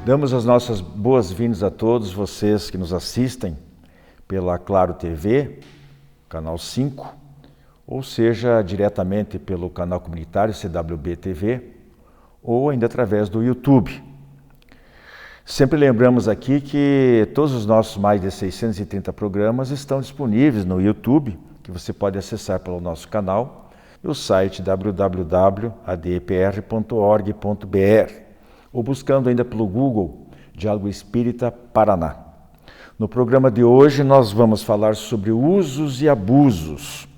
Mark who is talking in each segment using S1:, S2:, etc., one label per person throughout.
S1: Damos as nossas boas-vindas a todos vocês que nos assistem pela Claro TV, canal 5, ou seja, diretamente pelo canal comunitário CWB TV, ou ainda através do YouTube. Sempre lembramos aqui que todos os nossos mais de 630 programas estão disponíveis no YouTube, que você pode acessar pelo nosso canal, e o site www.adepr.org.br, ou buscando ainda pelo Google, Diálogo Espírita Paraná. No programa de hoje nós vamos falar sobre usos e abusos.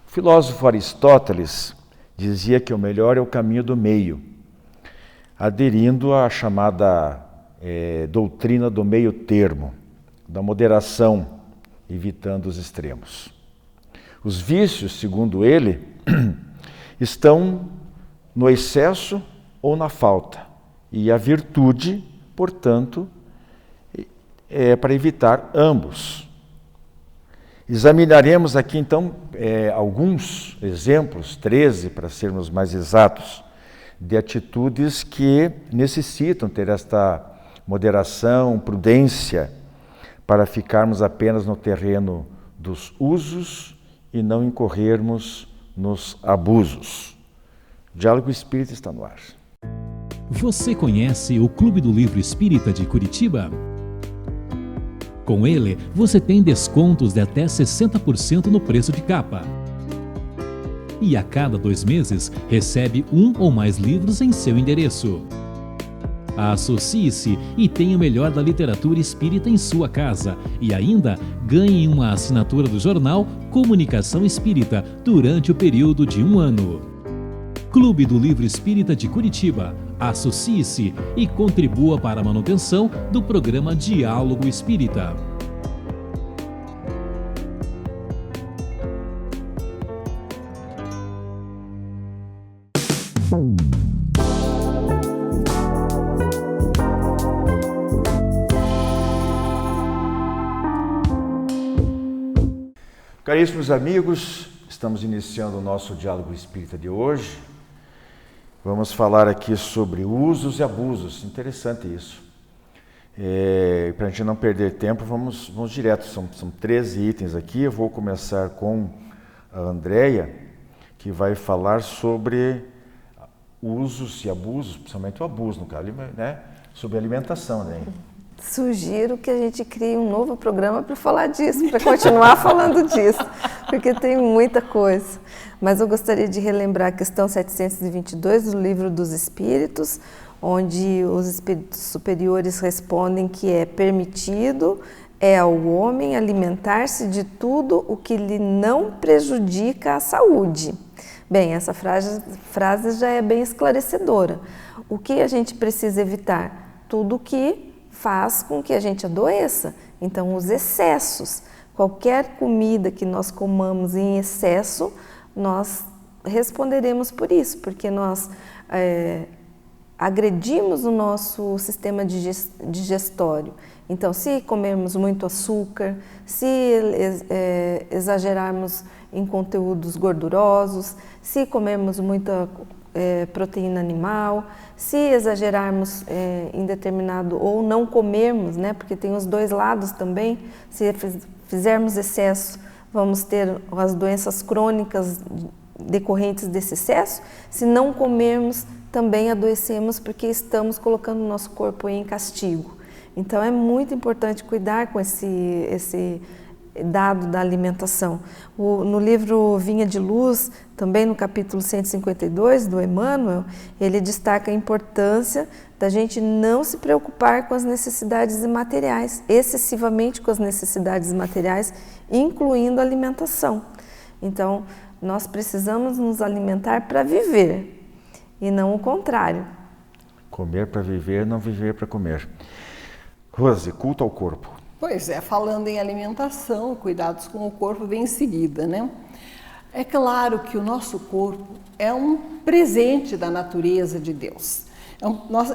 S1: O filósofo Aristóteles dizia que o melhor é o caminho do meio, aderindo à chamada doutrina do meio termo, da moderação, evitando os extremos. Os vícios, segundo ele, estão no excesso ou na falta, e a virtude, portanto, é para evitar ambos. Examinaremos aqui então alguns exemplos, 13 para sermos mais exatos, de atitudes que necessitam ter esta moderação, prudência, para ficarmos apenas no terreno dos usos e não incorrermos nos abusos. O Diálogo Espírita está no ar.
S2: Você conhece o Clube do Livro Espírita de Curitiba? Com ele, você tem descontos de até 60% no preço de capa. E a cada 2 meses, recebe 1 ou mais livros em seu endereço. Associe-se e tenha o melhor da literatura espírita em sua casa e ainda ganhe uma assinatura do jornal Comunicação Espírita durante o período de 1 ano. Clube do Livro Espírita de Curitiba. Associe-se e contribua para a manutenção do programa Diálogo Espírita.
S1: Caríssimos amigos, estamos iniciando o nosso Diálogo Espírita de hoje. Vamos falar aqui sobre usos e abusos. Interessante isso. Para a gente não perder tempo, vamos direto. São 13 itens aqui. Eu vou começar com a Andréia, que vai falar sobre usos e abusos, principalmente o abuso, no caso, né? Sobre alimentação, né?
S3: Sugiro que a gente crie um novo programa para falar disso, para continuar falando disso, porque tem muita coisa. Mas eu gostaria de relembrar a questão 722 do Livro dos Espíritos, onde os espíritos superiores respondem que é permitido ao homem alimentar-se de tudo o que lhe não prejudica a saúde. Bem, essa frase já é bem esclarecedora. O que a gente precisa evitar? Tudo que faz com que a gente adoeça. Então, os excessos, qualquer comida que nós comamos em excesso, nós responderemos por isso, porque nós agredimos o nosso sistema digestório. Então, se comermos muito açúcar, se exagerarmos em conteúdos gordurosos, se comermos muita proteína animal, se exagerarmos em determinado, ou não comermos, né, porque tem os dois lados também, se fizermos excesso, vamos ter as doenças crônicas decorrentes desse excesso, se não comermos, também adoecemos porque estamos colocando o nosso corpo em castigo. Então é muito importante cuidar com esse dado da alimentação. No livro Vinha de Luz, também no capítulo 152 do Emmanuel, ele destaca a importância da gente não se preocupar com as necessidades materiais, excessivamente com as necessidades materiais, incluindo a alimentação. Então, nós precisamos nos alimentar para viver, e não o contrário.
S1: Comer para viver, não viver para comer. Rose, culto ao corpo.
S4: Pois é, falando em alimentação, cuidados com o corpo vem em seguida, né? É claro que o nosso corpo é um presente da natureza de Deus.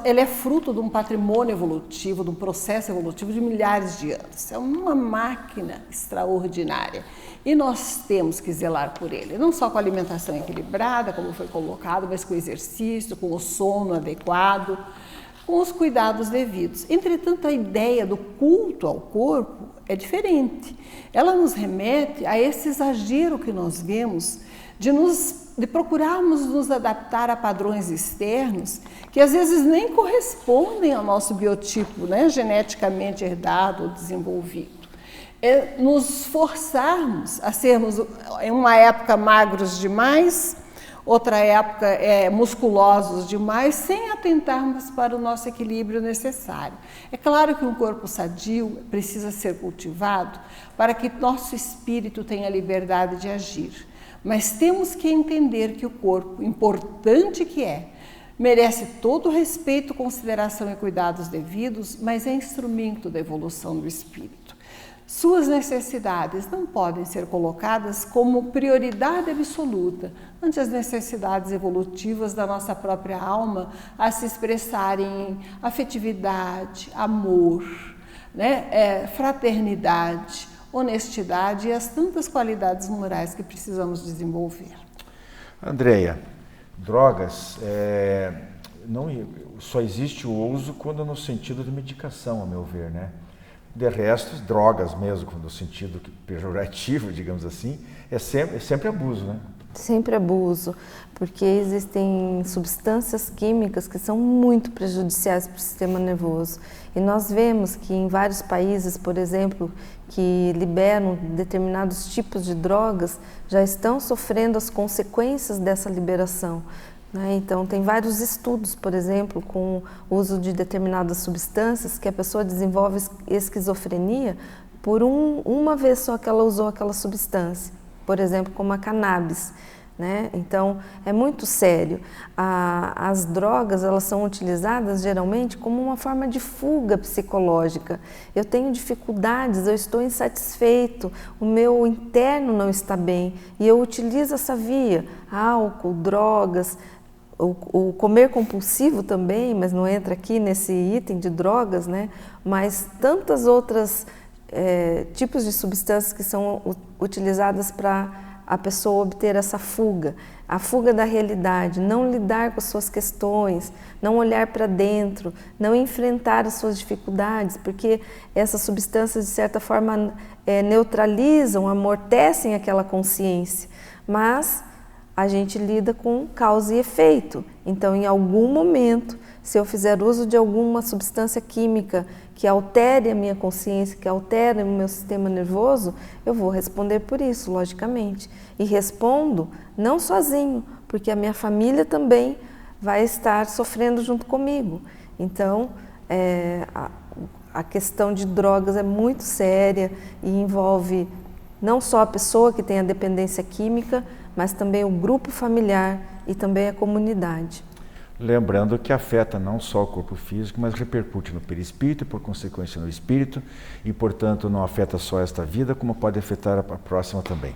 S4: Ele é fruto de um patrimônio evolutivo, de um processo evolutivo de milhares de anos. É uma máquina extraordinária. E nós temos que zelar por ele, não só com a alimentação equilibrada, como foi colocado, mas com o exercício, com o sono adequado, com os cuidados devidos. Entretanto, a ideia do culto ao corpo é diferente. Ela nos remete a esse exagero que nós vemos de procurarmos nos adaptar a padrões externos que às vezes nem correspondem ao nosso biotipo, né, geneticamente herdado ou desenvolvido. É nos forçarmos a sermos, em uma época, magros demais, outra época musculosos demais, sem atentarmos para o nosso equilíbrio necessário. É claro que um corpo sadio precisa ser cultivado para que nosso espírito tenha liberdade de agir. Mas temos que entender que o corpo, importante que é, merece todo o respeito, consideração e cuidados devidos, mas é instrumento da evolução do espírito. Suas necessidades não podem ser colocadas como prioridade absoluta ante as necessidades evolutivas da nossa própria alma a se expressarem em afetividade, amor, né? Fraternidade, honestidade e as tantas qualidades morais que precisamos desenvolver.
S1: Andréia, drogas, só existe o uso quando no sentido de medicação, a meu ver, né? De resto, drogas mesmo, no sentido pejorativo, digamos assim, é sempre abuso, né?
S3: Sempre abuso, porque existem substâncias químicas que são muito prejudiciais para o sistema nervoso. E nós vemos que em vários países, por exemplo, que liberam determinados tipos de drogas, já estão sofrendo as consequências dessa liberação. Então, tem vários estudos, por exemplo, com o uso de determinadas substâncias que a pessoa desenvolve esquizofrenia por uma vez só que ela usou aquela substância, por exemplo, como a cannabis. Então, é muito sério. As drogas, elas são utilizadas geralmente como uma forma de fuga psicológica. Eu tenho dificuldades, eu estou insatisfeito, o meu interno não está bem e eu utilizo essa via, álcool, drogas. O comer compulsivo também, mas não entra aqui nesse item de drogas, né? Mas tantas outras tipos de substâncias que são utilizadas para a pessoa obter essa fuga, a fuga da realidade, não lidar com as suas questões, não olhar para dentro, não enfrentar as suas dificuldades, porque essas substâncias, de certa forma, neutralizam, amortecem aquela consciência, mas a gente lida com causa e efeito. Então, em algum momento, se eu fizer uso de alguma substância química que altere a minha consciência, que altere o meu sistema nervoso, eu vou responder por isso, logicamente. E respondo não sozinho, porque a minha família também vai estar sofrendo junto comigo. Então, a questão de drogas é muito séria e envolve não só a pessoa que tem a dependência química, mas também o grupo familiar e também a comunidade.
S1: Lembrando que afeta não só o corpo físico, mas repercute no perispírito e, por consequência, no espírito, e, portanto, não afeta só esta vida, como pode afetar a próxima também.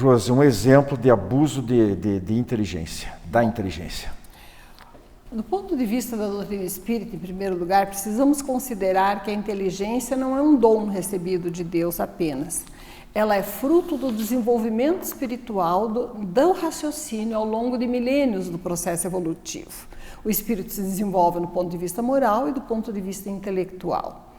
S1: Rose, um exemplo de abuso de inteligência, da inteligência.
S4: Do ponto de vista da doutrina espírita, em primeiro lugar, precisamos considerar que a inteligência não é um dom recebido de Deus apenas. Ela é fruto do desenvolvimento espiritual do raciocínio ao longo de milênios do processo evolutivo. O espírito se desenvolve do ponto de vista moral e do ponto de vista intelectual.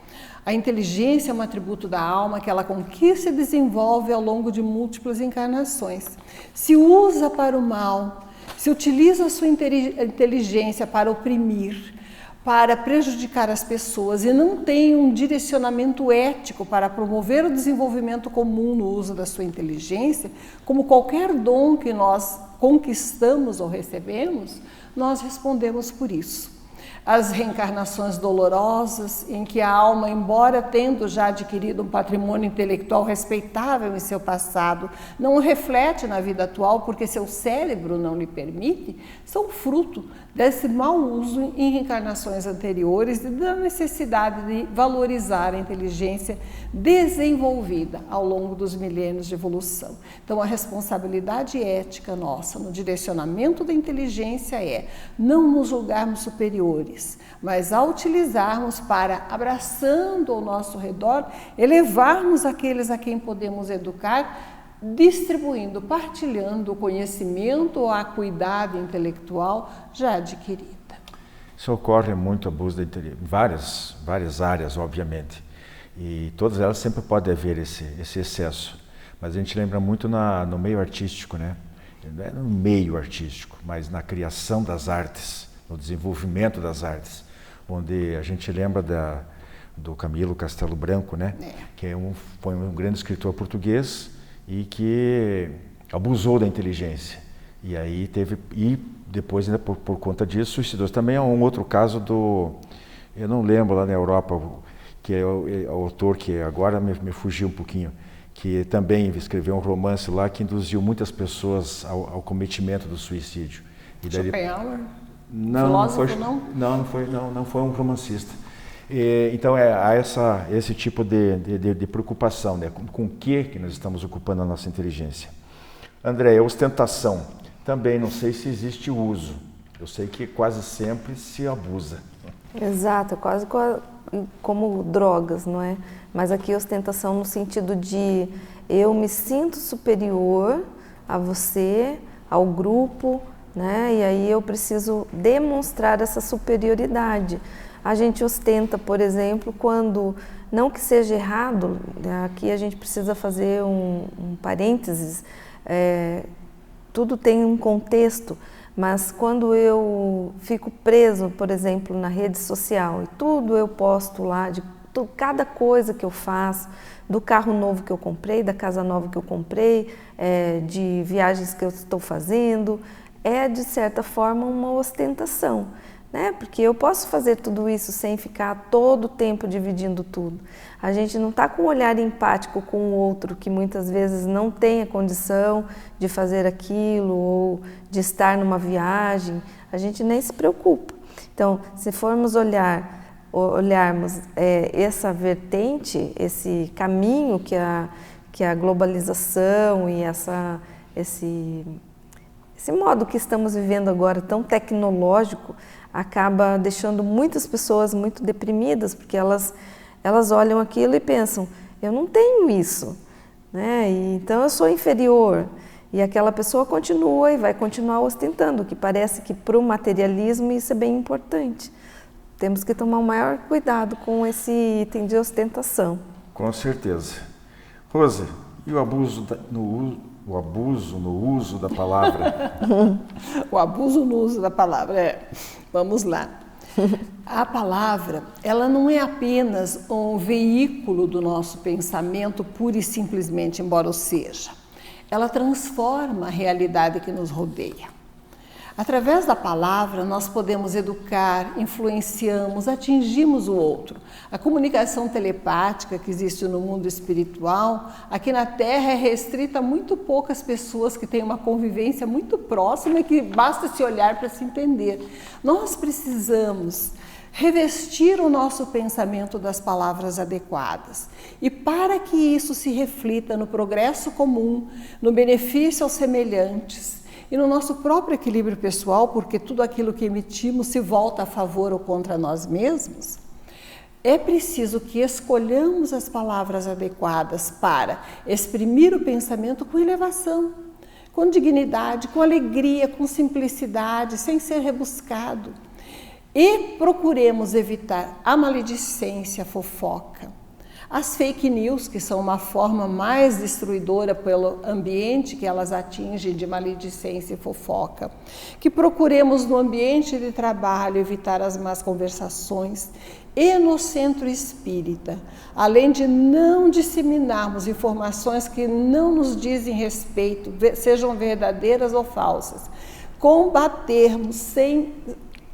S4: A inteligência é um atributo da alma que ela conquista e desenvolve ao longo de múltiplas encarnações. Se usa para o mal, se utiliza a sua inteligência para oprimir, para prejudicar as pessoas e não tem um direcionamento ético para promover o desenvolvimento comum no uso da sua inteligência, como qualquer dom que nós conquistamos ou recebemos, nós respondemos por isso. As reencarnações dolorosas, em que a alma, embora tendo já adquirido um patrimônio intelectual respeitável em seu passado, não o reflete na vida atual porque seu cérebro não lhe permite, são fruto desse mau uso em reencarnações anteriores e da necessidade de valorizar a inteligência desenvolvida ao longo dos milênios de evolução. Então, a responsabilidade ética nossa no direcionamento da inteligência é não nos julgarmos superiores, mas a utilizarmos para, abraçando ao nosso redor, elevarmos aqueles a quem podemos educar, distribuindo, partilhando o conhecimento ou a acuidade intelectual já adquirida.
S1: Isso ocorre muito abuso da inteligência, em várias áreas, obviamente. E todas elas sempre pode haver esse excesso. Mas a gente lembra muito no meio artístico, né? Não é no meio artístico, mas na criação das artes, no desenvolvimento das artes, onde a gente lembra do Camilo Castelo Branco, né? Que foi um grande escritor português e que abusou da inteligência. E aí depois, ainda por conta disso, suicidou-se. Também é um outro caso eu não lembro lá na Europa, que é o autor que agora me fugiu um pouquinho, que também escreveu um romance lá que induziu muitas pessoas ao cometimento do suicídio.
S4: Schopenhauer?
S1: Não foi um romancista. Então há esse tipo de preocupação, né? Com o que nós estamos ocupando a nossa inteligência. André, ostentação. Também não sei se existe uso. Eu sei que quase sempre se abusa.
S3: Exato, quase como drogas, não é? Mas aqui ostentação no sentido de eu me sinto superior a você, ao grupo, né? E aí eu preciso demonstrar essa superioridade. A gente ostenta, por exemplo, quando, não que seja errado, aqui a gente precisa fazer um parênteses, tudo tem um contexto, mas quando eu fico preso, por exemplo, na rede social, e tudo eu posto lá, cada coisa que eu faço, do carro novo que eu comprei, da casa nova que eu comprei, de viagens que eu estou fazendo, é de certa forma uma ostentação, né? Porque eu posso fazer tudo isso sem ficar todo o tempo dividindo tudo. A gente não está com um olhar empático com o outro, que muitas vezes não tem a condição de fazer aquilo ou de estar numa viagem, a gente nem se preocupa. Então, se formos olharmos essa vertente, esse caminho que a globalização e esse modo que estamos vivendo agora, tão tecnológico, acaba deixando muitas pessoas muito deprimidas, porque elas olham aquilo e pensam, eu não tenho isso, né? Então eu sou inferior. E aquela pessoa continua e vai continuar ostentando, que parece que para o materialismo isso é bem importante. Temos que tomar o maior cuidado com esse item de ostentação.
S1: Com certeza. Rose, e o abuso no uso da palavra?
S4: O abuso no uso da palavra, vamos lá. A palavra, ela não é apenas um veículo do nosso pensamento, pura e simplesmente, embora o seja. Ela transforma a realidade que nos rodeia. Através da palavra, nós podemos educar, influenciamos, atingimos o outro. A comunicação telepática que existe no mundo espiritual, aqui na Terra é restrita a muito poucas pessoas que têm uma convivência muito próxima e que basta se olhar para se entender. Nós precisamos revestir o nosso pensamento das palavras adequadas. E para que isso se reflita no progresso comum, no benefício aos semelhantes, e no nosso próprio equilíbrio pessoal, porque tudo aquilo que emitimos se volta a favor ou contra nós mesmos, é preciso que escolhamos as palavras adequadas para exprimir o pensamento com elevação, com dignidade, com alegria, com simplicidade, sem ser rebuscado. E procuremos evitar a maledicência, a fofoca, as fake news, que são uma forma mais destruidora pelo ambiente que elas atingem de maledicência e fofoca. Que procuremos no ambiente de trabalho evitar as más conversações e no centro espírita, além de não disseminarmos informações que não nos dizem respeito, sejam verdadeiras ou falsas, combatermos sem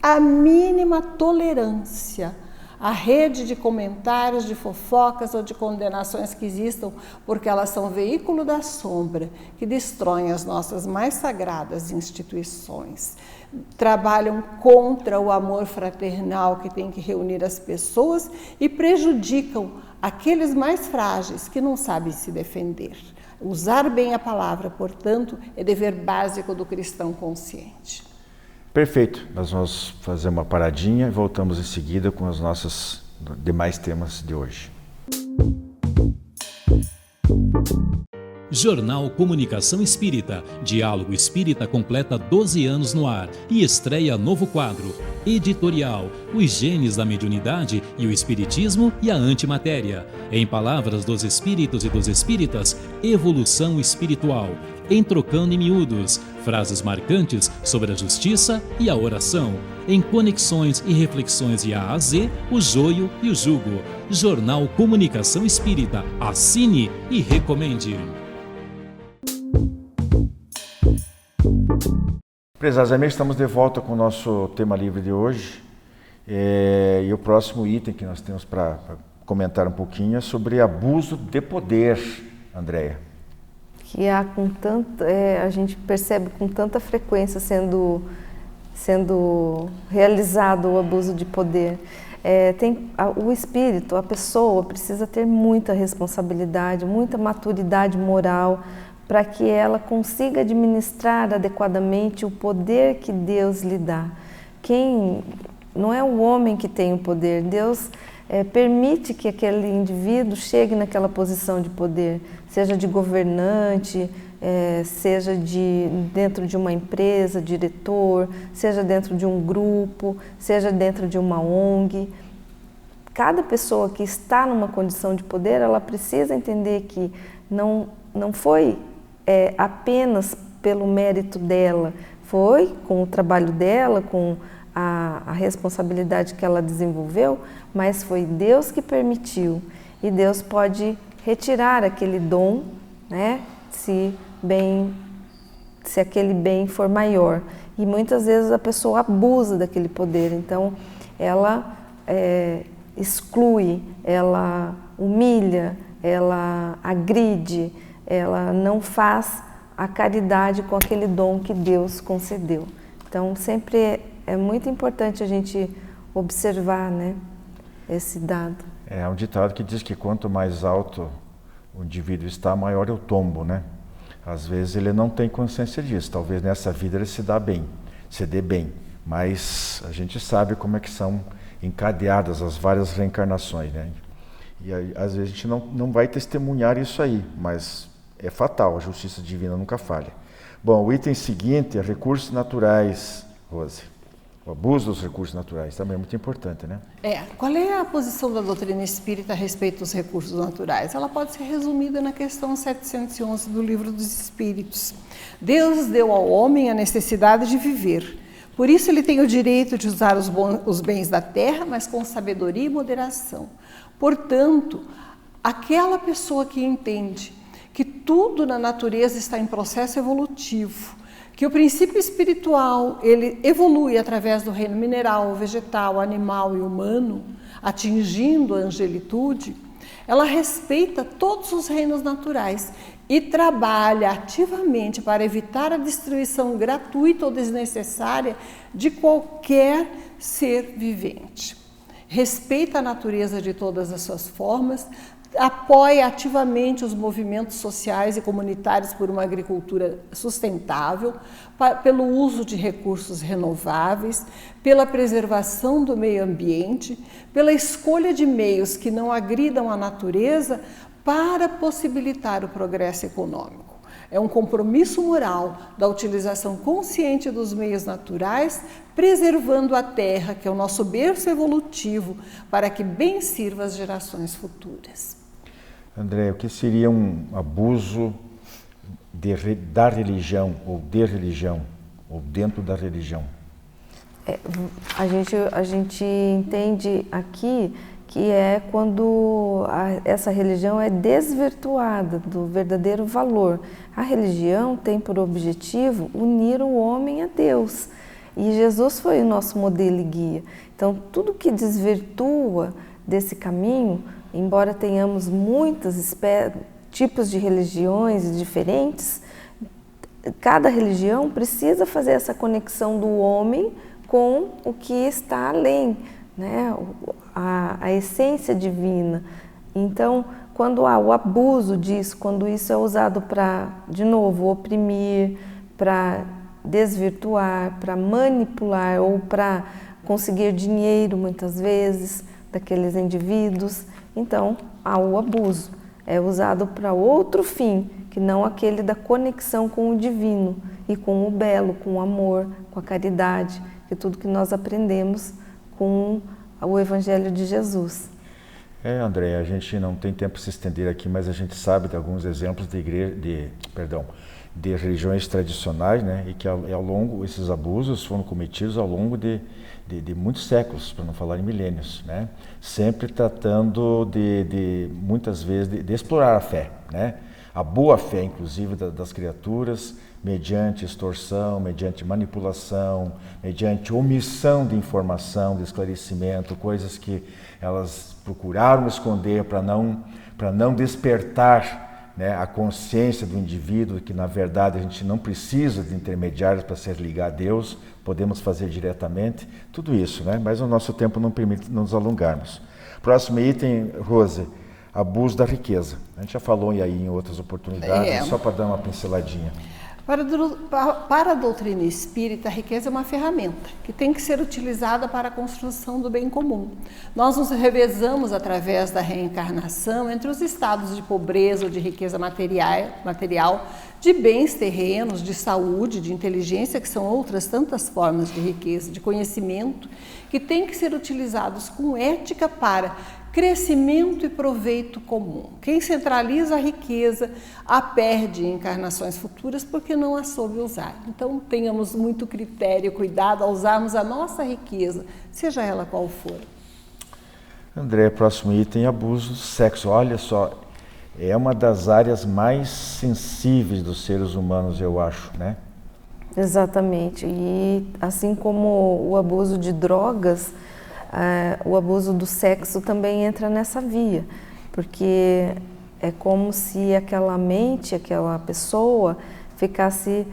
S4: a mínima tolerância a rede de comentários, de fofocas ou de condenações que existam, porque elas são veículo da sombra que destroem as nossas mais sagradas instituições. Trabalham contra o amor fraternal que tem que reunir as pessoas e prejudicam aqueles mais frágeis que não sabem se defender. Usar bem a palavra, portanto, é dever básico do cristão consciente.
S1: Perfeito, nós vamos fazer uma paradinha e voltamos em seguida com os nossos demais temas de hoje.
S2: Jornal Comunicação Espírita, Diálogo Espírita completa 12 anos no ar e estreia novo quadro, editorial, os genes da mediunidade e o espiritismo e a antimatéria. Em palavras dos espíritos e dos espíritas, evolução espiritual. Em Trocando em Miúdos, frases marcantes sobre a justiça e a oração. Em Conexões e Reflexões de A a Z, o joio e o jugo. Jornal Comunicação Espírita. Assine e recomende.
S1: Prezados amigos, estamos de volta com o nosso tema livre de hoje. E o próximo item que nós temos para comentar um pouquinho é sobre abuso de poder, Andréia.
S3: Que há com tanto, a gente percebe com tanta frequência sendo realizado o abuso de poder. O espírito, a pessoa precisa ter muita responsabilidade, muita maturidade moral, para que ela consiga administrar adequadamente o poder que Deus lhe dá. Não é o homem que tem o poder, Deus permite que aquele indivíduo chegue naquela posição de poder, seja de governante, seja dentro de uma empresa, diretor, seja dentro de um grupo, seja dentro de uma ONG. Cada pessoa que está numa condição de poder, ela precisa entender que não foi apenas pelo mérito dela, foi com o trabalho dela, com a responsabilidade que ela desenvolveu, mas foi Deus que permitiu. E Deus pode retirar aquele dom, né, se aquele bem for maior. E muitas vezes a pessoa abusa daquele poder, então ela exclui, ela humilha, ela agride, ela não faz a caridade com aquele dom que Deus concedeu. Então, sempre é muito importante a gente observar, né, esse dado.
S1: É um ditado que diz que quanto mais alto o indivíduo está, maior é o tombo, né? Às vezes ele não tem consciência disso. Talvez nessa vida ele se dê bem. Mas a gente sabe como é que são encadeadas as várias reencarnações, né? E aí, às vezes a gente não vai testemunhar isso aí, mas é fatal, a justiça divina nunca falha. Bom, o item seguinte é recursos naturais, Rose. O abuso dos recursos naturais também é muito importante, né?
S4: Qual é a posição da doutrina espírita a respeito dos recursos naturais? Ela pode ser resumida na questão 711 do Livro dos Espíritos. Deus deu ao homem a necessidade de viver. Por isso ele tem o direito de usar os bens da terra, mas com sabedoria e moderação. Portanto, aquela pessoa que entende que tudo na natureza está em processo evolutivo, que o princípio espiritual ele evolui através do reino mineral, vegetal, animal e humano, atingindo a angelitude, ela respeita todos os reinos naturais e trabalha ativamente para evitar a destruição gratuita ou desnecessária de qualquer ser vivente. Respeita a natureza de todas as suas formas, apoia ativamente os movimentos sociais e comunitários por uma agricultura sustentável, pelo uso de recursos renováveis, pela preservação do meio ambiente, pela escolha de meios que não agridam a natureza para possibilitar o progresso econômico. É um compromisso moral da utilização consciente dos meios naturais, preservando a terra, que é o nosso berço evolutivo, para que bem sirva as gerações futuras.
S1: André, o que seria um abuso da religião, ou de religião, ou dentro da religião?
S3: A gente entende aqui que é quando essa religião é desvirtuada do verdadeiro valor. A religião tem por objetivo unir o homem a Deus. E Jesus foi o nosso modelo e guia. Então, tudo que desvirtua desse caminho, embora tenhamos muitos tipos de religiões diferentes, cada religião precisa fazer essa conexão do homem com o que está além, né? A essência divina. Então, quando há o abuso disso, quando isso é usado para, de novo, oprimir, para desvirtuar, para manipular ou para conseguir dinheiro, muitas vezes, daqueles indivíduos, então há o abuso. É usado para outro fim, que não aquele da conexão com o divino e com o belo, com o amor, com a caridade, que é tudo que nós aprendemos com o Evangelho de Jesus.
S1: André, a gente não tem tempo de se estender aqui, mas a gente sabe de alguns exemplos de religiões tradicionais, né, e que ao longo, esses abusos foram cometidos ao longo de muitos séculos, para não falar em milênios, né, sempre tratando muitas vezes, de explorar a fé, né, a boa fé, inclusive, das criaturas, mediante extorsão, mediante manipulação, mediante omissão de informação, de esclarecimento, coisas que elas procuraram esconder para não despertar, né, a consciência do indivíduo, que na verdade a gente não precisa de intermediários para se ligar a Deus, podemos fazer diretamente, tudo isso, né? Mas o nosso tempo não permite nos alongarmos. Próximo item, Rose, abuso da riqueza. A gente já falou aí em outras oportunidades, só para dar uma pinceladinha.
S4: Para a doutrina espírita, a riqueza é uma ferramenta que tem que ser utilizada para a construção do bem comum. Nós nos revezamos através da reencarnação entre os estados de pobreza ou de riqueza material, de bens terrenos, de saúde, de inteligência, que são outras tantas formas de riqueza, de conhecimento, que têm que ser utilizados com ética para crescimento e proveito comum. Quem centraliza a riqueza a perde em encarnações futuras porque não a soube usar. Então tenhamos muito critério, cuidado ao usarmos a nossa riqueza, seja ela qual for.
S1: André, próximo item, abuso do sexo. Olha só, é uma das áreas mais sensíveis dos seres humanos, eu acho, né? Exatamente.
S3: E assim como o abuso de drogas, o abuso do sexo também entra nessa via, porque é como se aquela mente, aquela pessoa ficasse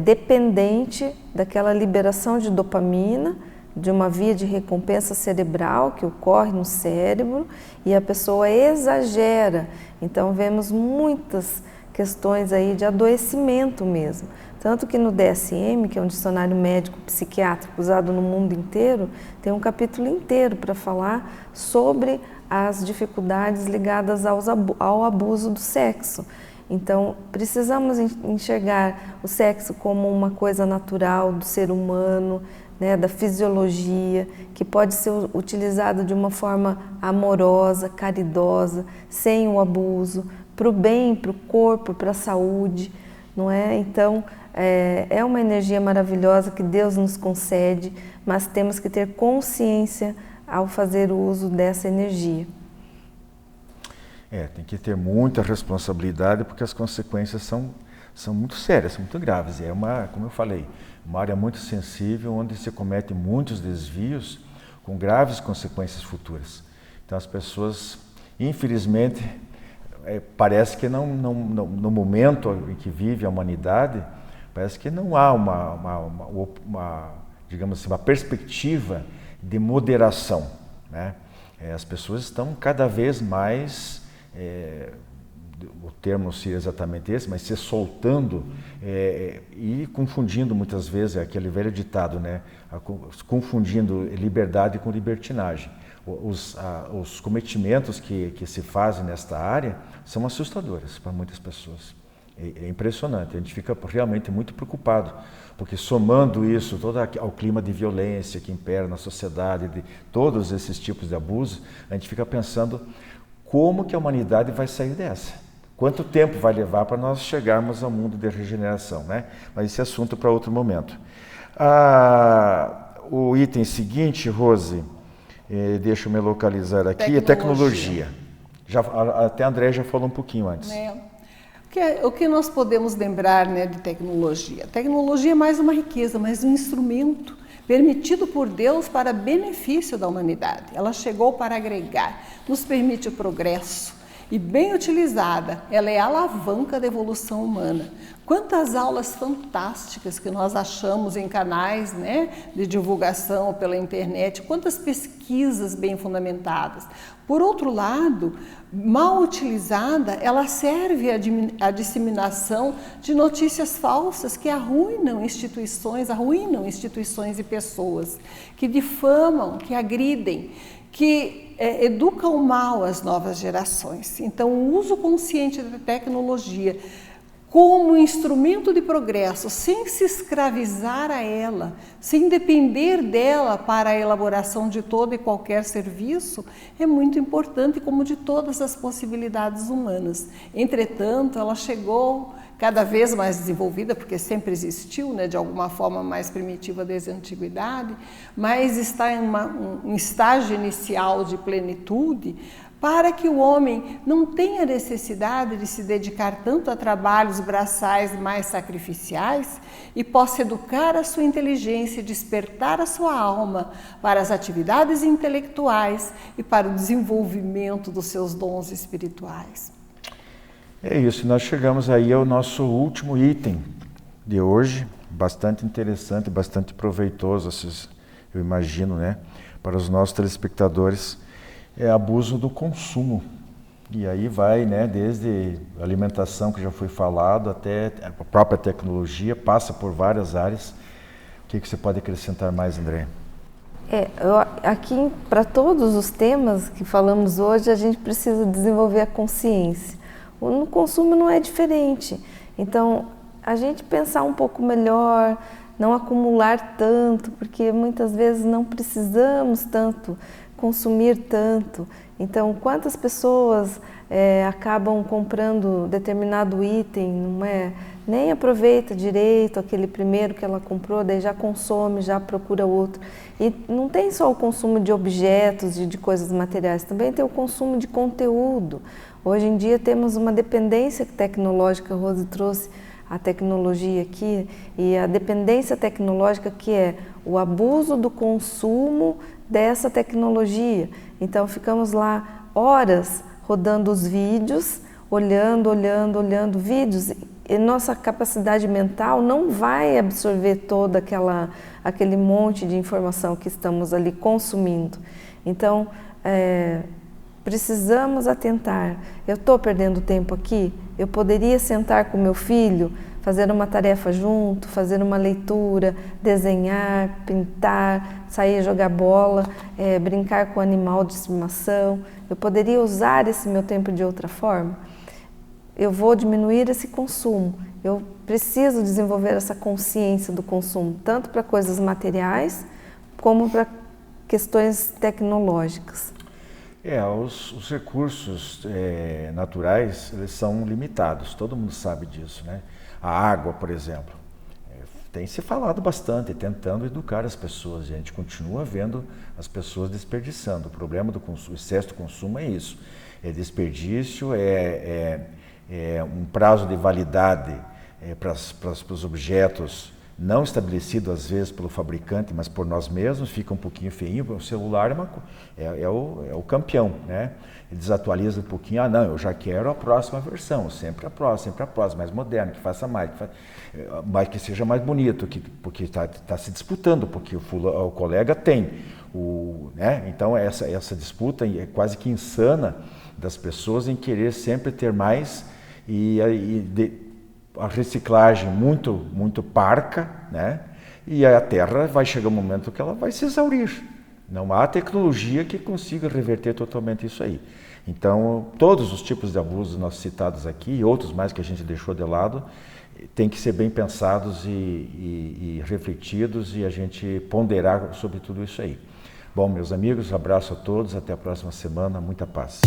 S3: dependente daquela liberação de dopamina, de uma via de recompensa cerebral que ocorre no cérebro, e a pessoa exagera. Então vemos muitas questões aí de adoecimento mesmo. Tanto que no DSM, que é um dicionário médico psiquiátrico usado no mundo inteiro, tem um capítulo inteiro para falar sobre as dificuldades ligadas ao abuso do sexo. Então, precisamos enxergar o sexo como uma coisa natural do ser humano, né, da fisiologia, que pode ser utilizado de uma forma amorosa, caridosa, sem o abuso, para o bem, para o corpo, para a saúde, não é? Então, é uma energia maravilhosa que Deus nos concede, mas temos que ter consciência ao fazer o uso dessa energia.
S1: Tem que ter muita responsabilidade, porque as consequências são muito sérias, são muito graves. Como eu falei, uma área muito sensível, onde se cometem muitos desvios com graves consequências futuras. Então as pessoas, infelizmente, parece que no momento em que vive a humanidade, parece que não há digamos assim, uma perspectiva de moderação, né? As pessoas estão cada vez mais, o termo não seria exatamente esse, mas se soltando e confundindo muitas vezes, aquele velho ditado, né? Confundindo liberdade com libertinagem. Os cometimentos que se fazem nesta área são assustadores para muitas pessoas. É impressionante, a gente fica realmente muito preocupado, porque somando isso todo ao clima de violência que impera na sociedade, de todos esses tipos de abusos, a gente fica pensando como que a humanidade vai sair dessa. Quanto tempo vai levar para nós chegarmos ao mundo de regeneração, né? Mas esse assunto para outro momento. O item seguinte, Rose, deixa eu me localizar aqui, é tecnologia. Até a André já falou um pouquinho antes.
S4: O que nós podemos lembrar, né, de tecnologia? Tecnologia é mais uma riqueza, mais um instrumento permitido por Deus para benefício da humanidade. Ela chegou para agregar, nos permite o progresso e, bem utilizada, ela é a alavanca da evolução humana. Quantas aulas fantásticas que nós achamos em canais, né, de divulgação pela internet, quantas pesquisas bem fundamentadas. Por outro lado, mal utilizada, ela serve à disseminação de notícias falsas que arruinam instituições e pessoas, que difamam, que agridem, que educam mal as novas gerações. Então, o uso consciente da tecnologia como instrumento de progresso, sem se escravizar a ela, sem depender dela para a elaboração de todo e qualquer serviço, é muito importante, como de todas as possibilidades humanas. Entretanto, ela chegou cada vez mais desenvolvida, porque sempre existiu, né, de alguma forma mais primitiva desde a antiguidade, mas está em um estágio inicial de plenitude, para que o homem não tenha necessidade de se dedicar tanto a trabalhos braçais mais sacrificiais e possa educar a sua inteligência e despertar a sua alma para as atividades intelectuais e para o desenvolvimento dos seus dons espirituais.
S1: É isso, nós chegamos aí ao nosso último item de hoje, bastante interessante, bastante proveitoso, eu imagino, né, para os nossos telespectadores. É abuso do consumo. E aí vai, né, desde alimentação, que já foi falado, até a própria tecnologia, passa por várias áreas. O que você pode acrescentar mais, André?
S3: Aqui, para todos os temas que falamos hoje, a gente precisa desenvolver a consciência. No consumo não é diferente. Então, a gente pensar um pouco melhor, não acumular tanto, porque muitas vezes não precisamos tanto consumir tanto. Então, quantas pessoas acabam comprando determinado item, nem aproveita direito aquele primeiro que ela comprou, daí já consome, já procura outro. E não tem só o consumo de objetos, de coisas materiais, também tem o consumo de conteúdo. Hoje em dia temos uma dependência tecnológica, a Rose trouxe a tecnologia aqui, e a dependência tecnológica, que é o abuso do consumo dessa tecnologia. Então ficamos lá horas rodando os vídeos, olhando vídeos, e nossa capacidade mental não vai absorver toda aquele monte de informação que estamos ali consumindo. Então, precisamos atentar. Eu estou perdendo tempo aqui? Eu poderia sentar com meu filho, fazer uma tarefa junto, fazer uma leitura, desenhar, pintar, sair jogar bola, brincar com o animal de estimação. Eu poderia usar esse meu tempo de outra forma? Eu vou diminuir esse consumo. Eu preciso desenvolver essa consciência do consumo, tanto para coisas materiais, como para questões tecnológicas.
S1: Os recursos naturais, eles são limitados, todo mundo sabe disso, né? A água, por exemplo, tem se falado bastante, tentando educar as pessoas, e a gente continua vendo as pessoas desperdiçando. O problema do consumo, o excesso de consumo é isso, é desperdício, um prazo de validade para os objetos não estabelecido às vezes pelo fabricante, mas por nós mesmos, fica um pouquinho feinho. O celular é o campeão, né? Ele desatualiza um pouquinho, não, eu já quero a próxima versão, sempre a próxima, mais moderna, que faça mais, que seja mais bonito, porque está se disputando, porque o colega tem, né? Então essa disputa é quase que insana das pessoas em querer sempre ter mais, a reciclagem muito parca, né? E a Terra vai chegar um momento que ela vai se exaurir. Não há tecnologia que consiga reverter totalmente isso aí. Então, todos os tipos de abusos nós citados aqui, e outros mais que a gente deixou de lado, têm que ser bem pensados e refletidos, e a gente ponderar sobre tudo isso aí. Bom, meus amigos, abraço a todos, até a próxima semana, muita paz.